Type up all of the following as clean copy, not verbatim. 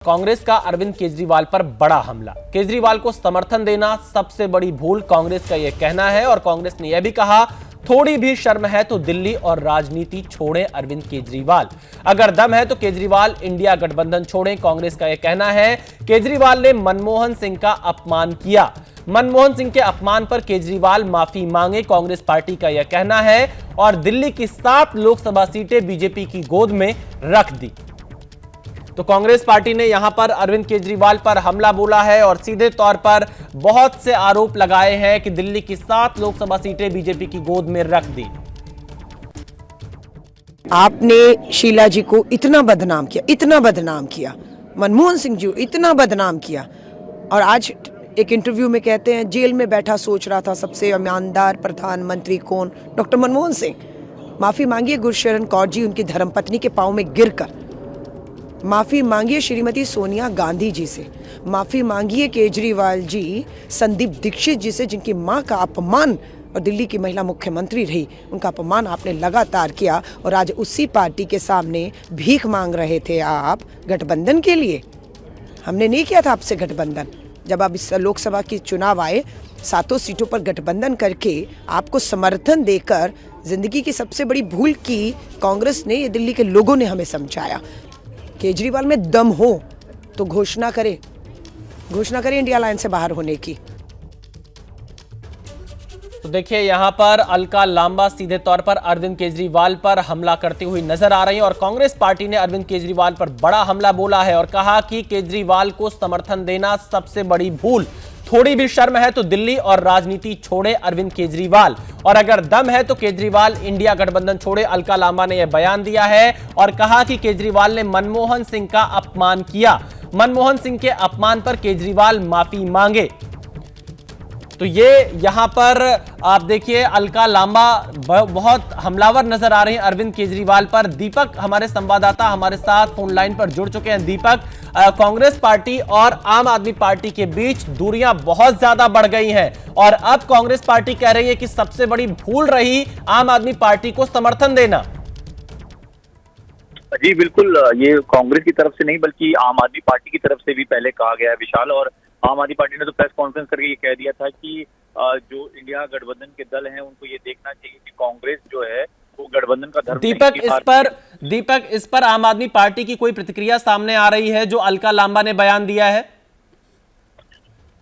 कांग्रेस का अरविंद केजरीवाल पर बड़ा हमला। केजरीवाल को समर्थन देना सबसे बड़ी भूल, कांग्रेस का यह कहना है। और कांग्रेस ने यह भी कहा, थोड़ी भी शर्म है तो दिल्ली और राजनीति छोड़ें अरविंद केजरीवाल। अगर दम है तो केजरीवाल इंडिया गठबंधन छोड़ें, कांग्रेस का यह कहना है। केजरीवाल ने मनमोहन सिंह का अपमान किया। मनमोहन सिंह के अपमान पर केजरीवाल माफी मांगे, कांग्रेस पार्टी का यह कहना है। और दिल्ली की 7 लोकसभा सीटें बीजेपी की गोद में रख दी। तो कांग्रेस पार्टी ने यहां पर अरविंद केजरीवाल पर हमला बोला है और सीधे तौर पर बहुत से आरोप लगाए हैं कि दिल्ली की 7 लोकसभा सीटें बीजेपी की गोद में रख दी। आपने शीला जी को इतना बदनाम किया, मनमोहन सिंह जी इतना बदनाम किया, और आज एक इंटरव्यू में कहते हैं जेल में बैठा सोच रहा था सबसे ईमानदार प्रधानमंत्री कौन, डॉक्टर मनमोहन सिंह। माफी मांगिए गुरशरण कौर जी उनकी धर्मपत्नी के पांव में गिरकर, माफी मांगिए श्रीमती सोनिया गांधी जी से, माफी मांगिए केजरीवाल जी संदीप दीक्षित जी से, जिनकी मां का अपमान और दिल्ली की महिला मुख्यमंत्री रही, उनका अपमान आपने लगातार किया। और आज उसी पार्टी के सामने भीख मांग रहे थे आप गठबंधन के लिए। हमने नहीं किया था आपसे गठबंधन। जब आप इस लोकसभा की चुनाव आए, 7 सीटों पर गठबंधन करके आपको समर्थन देकर जिंदगी की सबसे बड़ी भूल की कांग्रेस ने, ये दिल्ली के लोगों ने हमें समझाया। केजरीवाल में दम हो तो घोषणा करे इंडिया अलायंस से बाहर होने की। तो देखिए, यहां पर अलका लांबा सीधे तौर पर अरविंद केजरीवाल पर हमला करती हुई नजर आ रही है। और कांग्रेस पार्टी ने अरविंद केजरीवाल पर बड़ा हमला बोला है और कहा कि केजरीवाल को समर्थन देना सबसे बड़ी भूल, थोड़ी भी शर्म है तो दिल्ली और राजनीति छोड़े अरविंद केजरीवाल। और अगर दम है तो केजरीवाल इंडिया गठबंधन छोड़े। अलका लांबा ने यह बयान दिया है और कहा कि केजरीवाल ने मनमोहन सिंह का अपमान किया। मनमोहन सिंह के अपमान पर केजरीवाल माफी मांगे। तो ये यहां पर आप देखिए, अलका लांबा बहुत हमलावर नजर आ रही हैं अरविंद केजरीवाल पर। दीपक हमारे संवाददाता हमारे साथ फोन लाइन पर जुड़ चुके हैं। दीपक, कांग्रेस पार्टी और आम आदमी पार्टी के बीच दूरियां बहुत ज्यादा बढ़ गई हैं और अब कांग्रेस पार्टी कह रही है कि सबसे बड़ी भूल रही आम आदमी पार्टी को समर्थन देना। जी बिल्कुल, ये कांग्रेस की तरफ से नहीं बल्कि आम आदमी पार्टी की तरफ से भी पहले कहा गया है विशाल। और आम आदमी पार्टी ने तो प्रेस कॉन्फ्रेंस करके ये कह दिया था कि जो इंडिया गठबंधन के दल हैं उनको ये देखना चाहिए कि कांग्रेस जो है वो गठबंधन का धर्म। दीपक, इस पर आम आदमी पार्टी की कोई प्रतिक्रिया सामने आ रही है जो अलका लांबा ने बयान दिया है?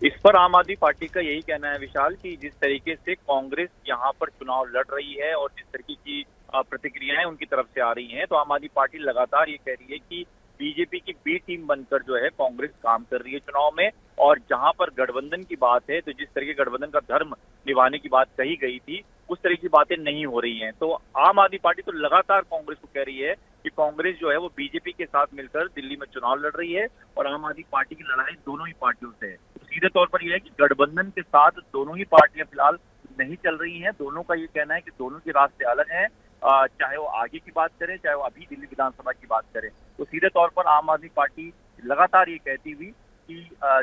इस पर आम आदमी पार्टी का यही कहना है विशाल कि जिस तरीके से कांग्रेस यहाँ पर चुनाव लड़ रही है और जिस तरीके की प्रतिक्रियाएं उनकी तरफ से आ रही हैं, तो आम आदमी पार्टी लगातार ये कह रही है कि बीजेपी की बी टीम बनकर जो है कांग्रेस काम कर रही है चुनाव में। और जहां पर गठबंधन की बात है, तो जिस तरीके गठबंधन का धर्म निभाने की बात कही गई थी, उस तरह की बातें नहीं हो रही हैं। तो आम आदमी पार्टी तो लगातार कांग्रेस को कह रही है कि कांग्रेस जो है वो बीजेपी के साथ मिलकर दिल्ली में चुनाव लड़ रही है और आम आदमी पार्टी की लड़ाई दोनों ही पार्टियों से है। तो सीधे तौर पर यह है कि गठबंधन के साथ दोनों ही पार्टियां फिलहाल नहीं चल रही हैं। दोनों का ये कहना है कि दोनों के रास्ते अलग हैं, चाहे वो आगे की बात करें, चाहे वो अभी दिल्ली विधानसभा की बात करें। तो सीधे तौर पर आम आदमी पार्टी लगातार ये कहती हुई कि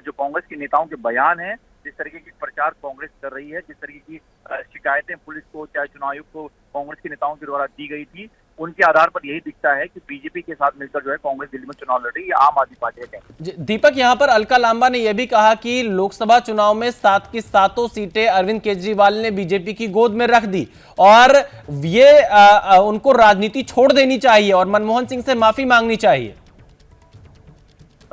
जो कांग्रेस के नेताओं के बयान हैं, जिस तरीके की प्रचार कांग्रेस कर रही है, जिस तरीके की शिकायतें पुलिस को चाहे चुनाव आयोग को कांग्रेस के नेताओं के द्वारा दी गई थी, उनके आधार पर यही दिखता है कि बीजेपी के साथ मिलकर जो है कांग्रेस दिल्ली में चुनाव लड़ रही है। आम आदमी पार्टी है। दीपक, यहां पर अलका लांबा ने यह भी कहा कि लोकसभा चुनाव में 7 की 7 सीटें अरविंद केजरीवाल ने बीजेपी की गोद में रख दी और ये उनको राजनीति छोड़ देनी चाहिए और मनमोहन सिंह से माफी मांगनी चाहिए।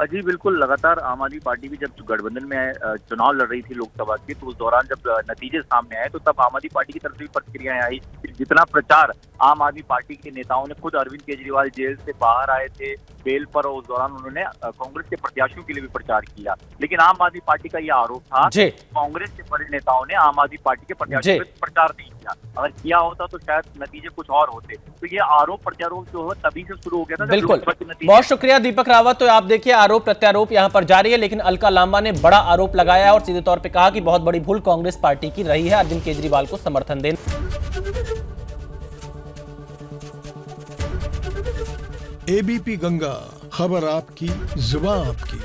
जी बिल्कुल, लगातार आम आदमी पार्टी भी जब गठबंधन में चुनाव लड़ रही थी लोकसभा की, तो उस दौरान जब नतीजे सामने आए तो तब आम आदमी पार्टी की तरफ से भी प्रतिक्रियाएं आई। जितना प्रचार आम आदमी पार्टी के नेताओं ने, खुद अरविंद केजरीवाल जेल से बाहर आए थे बेल पर, और उस दौरान उन्होंने कांग्रेस के प्रत्याशियों के लिए भी प्रचार किया। लेकिन आम आदमी पार्टी का यह आरोप था कि कांग्रेस के बड़े नेताओं ने आम आदमी पार्टी के प्रत्याशियों पर प्रचार नहीं किया। अगर किया होता तो शायद नतीजे कुछ और होते। तो ये आरोप प्रत्यारोप जो है तभी से शुरू हो गया था। बिल्कुल, बहुत शुक्रिया दीपक रावत। तो आप देखिए, आरोप प्रत्यारोप यहां पर जारी है, लेकिन अलका लांबा ने बड़ा आरोप लगाया है और सीधे तौर पे कहा कि बहुत बड़ी भूल कांग्रेस पार्टी की रही है अरविंद केजरीवाल को समर्थन देना। एबीपी गंगा, खबर आपकी, जुबान आपकी।